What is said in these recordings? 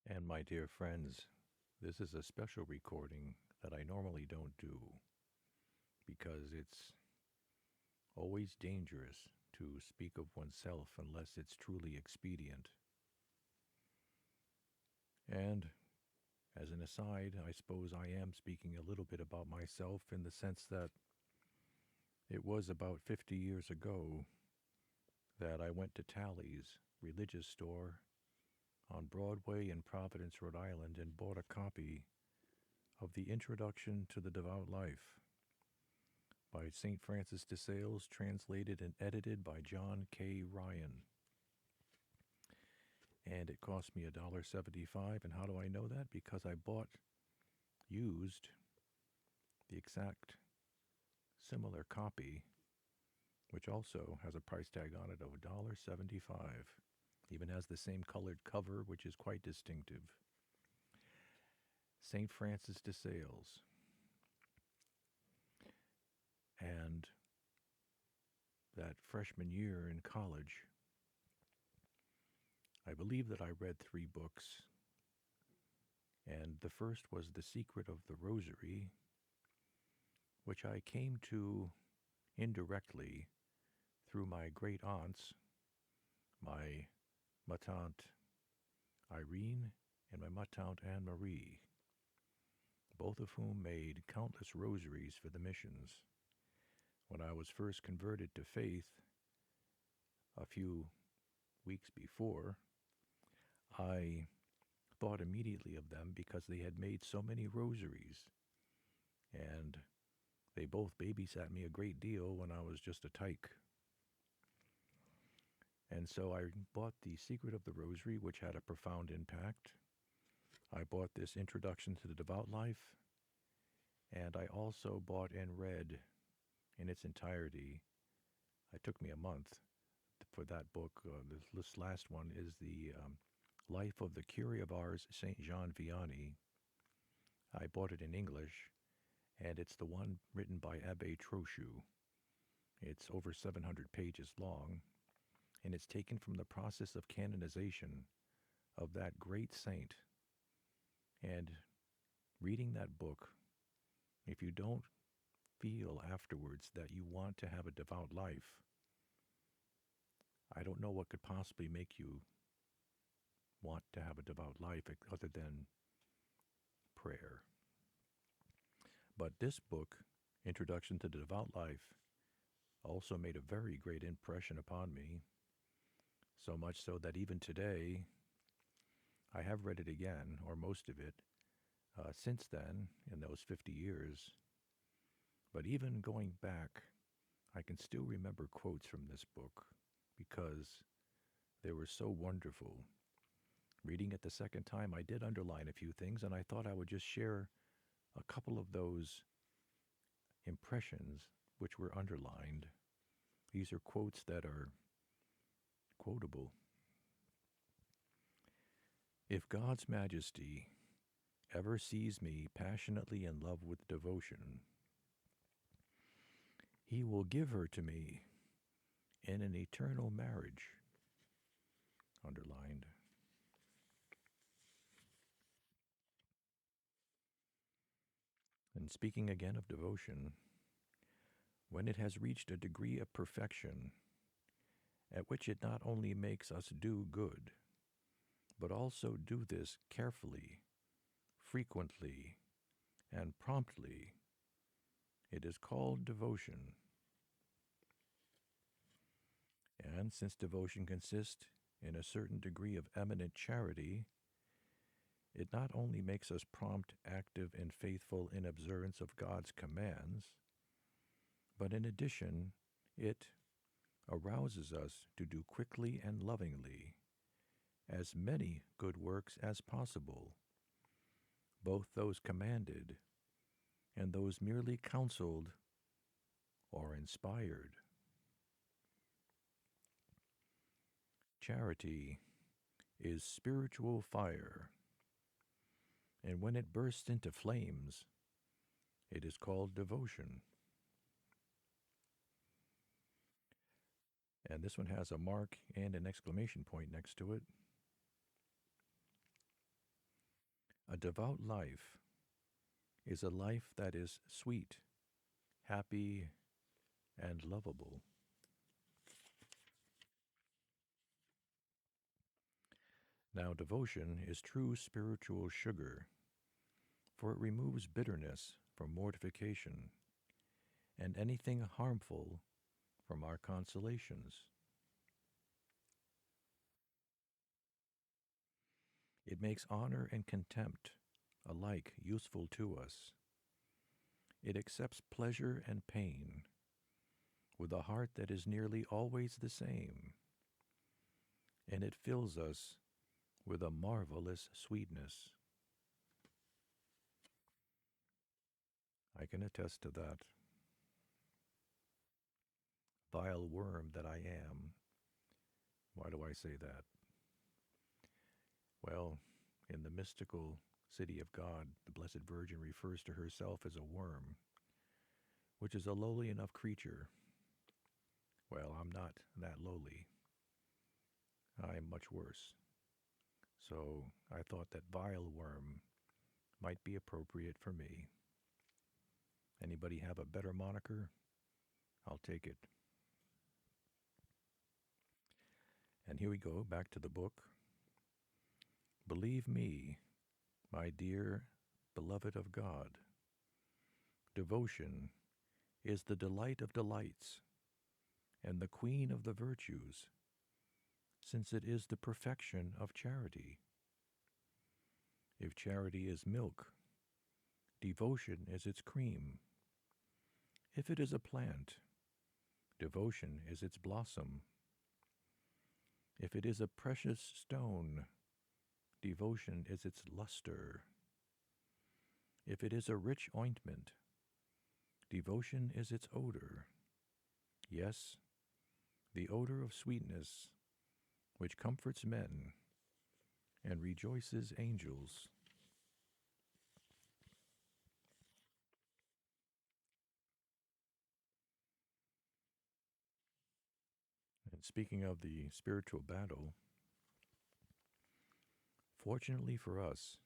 And my dear friends, this is a special recording that I normally don't do because it's always dangerous to speak of oneself unless it's truly expedient. And as an aside, I suppose I am speaking a little bit about myself in the sense that it was about 50 years ago that I went to Tally's religious store on Broadway in Providence, Rhode Island, and bought a copy of the Introduction to the Devout Life by St. Francis de Sales, translated and edited by John K. Ryan. And it cost me $1.75. And how do I know that? Because I bought used the exact similar copy, which also has a price tag on it of $1.75. Even has the same colored cover, which is quite distinctive. St. Francis de Sales. And that freshman year in college, I believe that I read 3 books, and the first was The Secret of the Rosary, which I came to indirectly through my great aunts, my ma tante Irene and my ma tante Anne Marie, both of whom made countless rosaries for the missions. When I was first converted to faith a few weeks before, I thought immediately of them because they had made so many rosaries, and they both babysat me a great deal when I was just a tyke. And so I bought The Secret of the Rosary, which had a profound impact. I bought this Introduction to the Devout Life, and I also bought and read in its entirety. It took me a month for that book. This last one is the Life of the Curé of Ars, St. John Vianney. I bought it in English, and it's the one written by Abbé Trochu. It's over 700 pages long, and it's taken from the process of canonization of that great saint. And reading that book, if you don't feel afterwards that you want to have a devout life, I don't know what could possibly make you want to have a devout life other than prayer. But this book, Introduction to the Devout Life, also made a very great impression upon me, so much so that even today, I have read it again, or most of it, since then, in those 50 years. But even going back, I can still remember quotes from this book because they were so wonderful. Reading it the second time, I did underline a few things, and I thought I would just share a couple of those impressions which were underlined. These are quotes that are quotable. If God's majesty ever sees me passionately in love with devotion, he will give her to me in an eternal marriage. Underlined. And speaking again of devotion, when it has reached a degree of perfection at which it not only makes us do good, but also do this carefully, frequently, and promptly, it is called devotion. And since devotion consists in a certain degree of eminent charity, it not only makes us prompt, active, and faithful in observance of God's commands, but in addition, it arouses us to do quickly and lovingly as many good works as possible, both those commanded and those merely counseled or inspired. Charity is spiritual fire, and when it bursts into flames, it is called devotion. And this one has a mark and an exclamation point next to it. A devout life is a life that is sweet, happy, and lovable. Now, devotion is true spiritual sugar, for it removes bitterness from mortification and anything harmful from our consolations. It makes honor and contempt alike useful to us. It accepts pleasure and pain with a heart that is nearly always the same, and it fills us with a marvelous sweetness. I can attest to that. Vile worm that I am. Why do I say that? Well, in the mystical city of God, the Blessed Virgin refers to herself as a worm, which is a lowly enough creature. Well, I'm not that lowly. I'm much worse. So I thought that vile worm might be appropriate for me. Anybody have a better moniker? I'll take it. And here we go, back to the book. Believe me, my dear beloved of God, devotion is the delight of delights and the queen of the virtues, since it is the perfection of charity. If charity is milk, devotion is its cream. If it is a plant, devotion is its blossom. If it is a precious stone, devotion is its luster. If it is a rich ointment, devotion is its odor. Yes, the odor of sweetness, which comforts men and rejoices angels. And speaking of the spiritual battle, fortunately for us,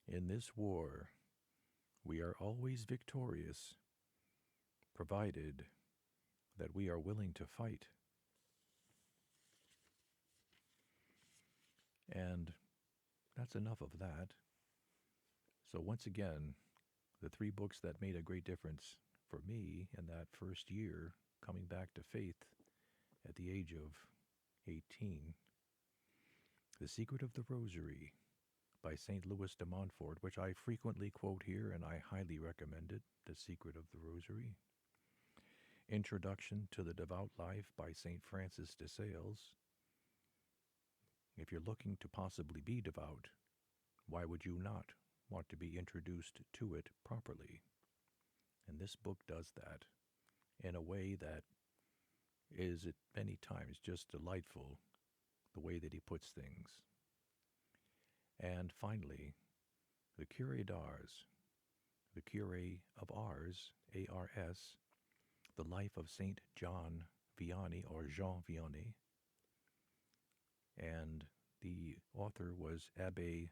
in this war, we are always victorious, provided that we are willing to fight. And that's enough of that. So, once again, the three books that made a great difference for me in that first year coming back to faith at the age of 18: The Secret of the Rosary by St. Louis de Montfort, which I frequently quote here and I highly recommend it, The Secret of the Rosary. Introduction to the Devout Life by St. Francis de Sales. If you're looking to possibly be devout, why would you not want to be introduced to it properly? And this book does that in a way that is at many times just delightful, the way that he puts things. And finally, the Curé d'Ars, the Curé of Ars, A-R-S, the life of Saint John Vianney, or Jean Vianney, and the author was Abbé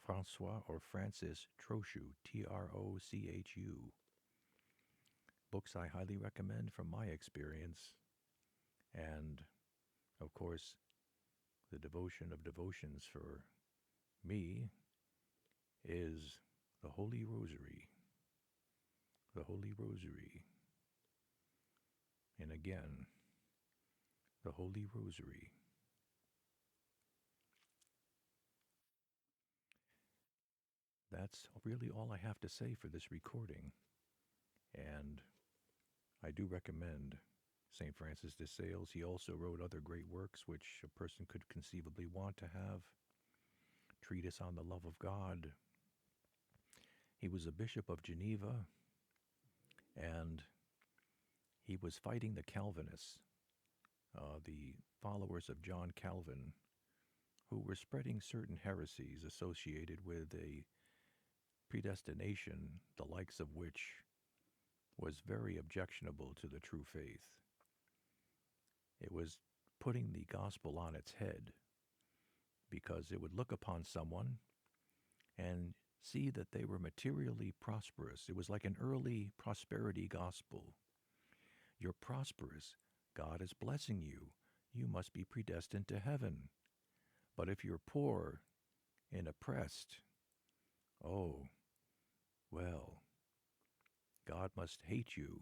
Francois or Francis Trochu, Trochu. Books I highly recommend from my experience, and of course, the devotion of devotions for me is the Holy Rosary. The Holy Rosary. And again, the Holy Rosary. That's really all I have to say for this recording. And I do recommend St. Francis de Sales. He also wrote other great works which a person could conceivably want to have. Treatise on the Love of God. He was a bishop of Geneva, and he was fighting the Calvinists, the followers of John Calvin, who were spreading certain heresies associated with a predestination, the likes of which was very objectionable to the true faith. It was putting the gospel on its head, because it would look upon someone and see that they were materially prosperous. It was like an early prosperity gospel. You're prosperous. God is blessing you. You must be predestined to heaven. But if you're poor and oppressed, oh, well, God must hate you,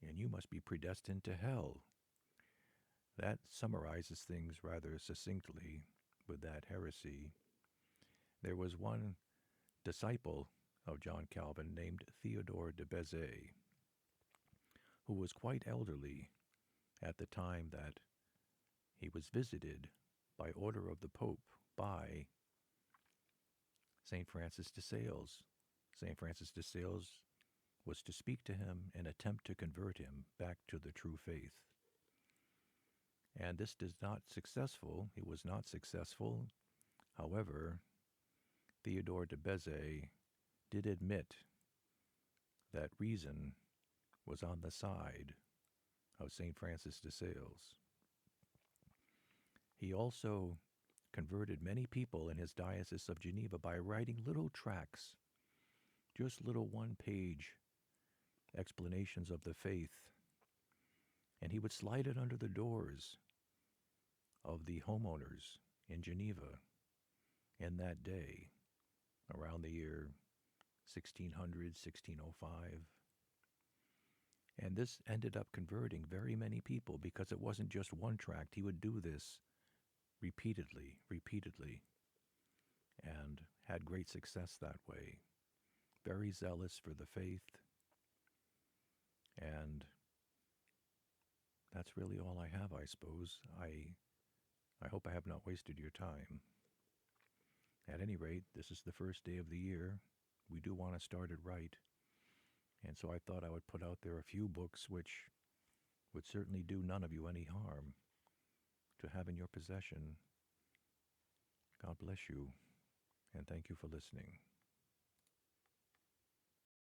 and you must be predestined to hell. That summarizes things rather succinctly with that heresy. There was one disciple of John Calvin named Theodore de Beze, who was quite elderly at the time that he was visited by order of the Pope by St. Francis de Sales. St. Francis de Sales was to speak to him and attempt to convert him back to the true faith. And this is not successful. It was not successful. However, Theodore de Beze did admit that reason was on the side of St. Francis de Sales. He also converted many people in his Diocese of Geneva by writing little tracts, just little one-page explanations of the faith, and he would slide it under the doors of the homeowners in Geneva in that day, around the year 1600, 1605. And this ended up converting very many people because it wasn't just one tract. He would do this repeatedly, and had great success that way. Very zealous for the faith. And that's really all I have, I suppose. I hope I have not wasted your time. At any rate, this is the first day of the year. We do want to start it right. And so I thought I would put out there a few books which would certainly do none of you any harm to have in your possession. God bless you, and thank you for listening.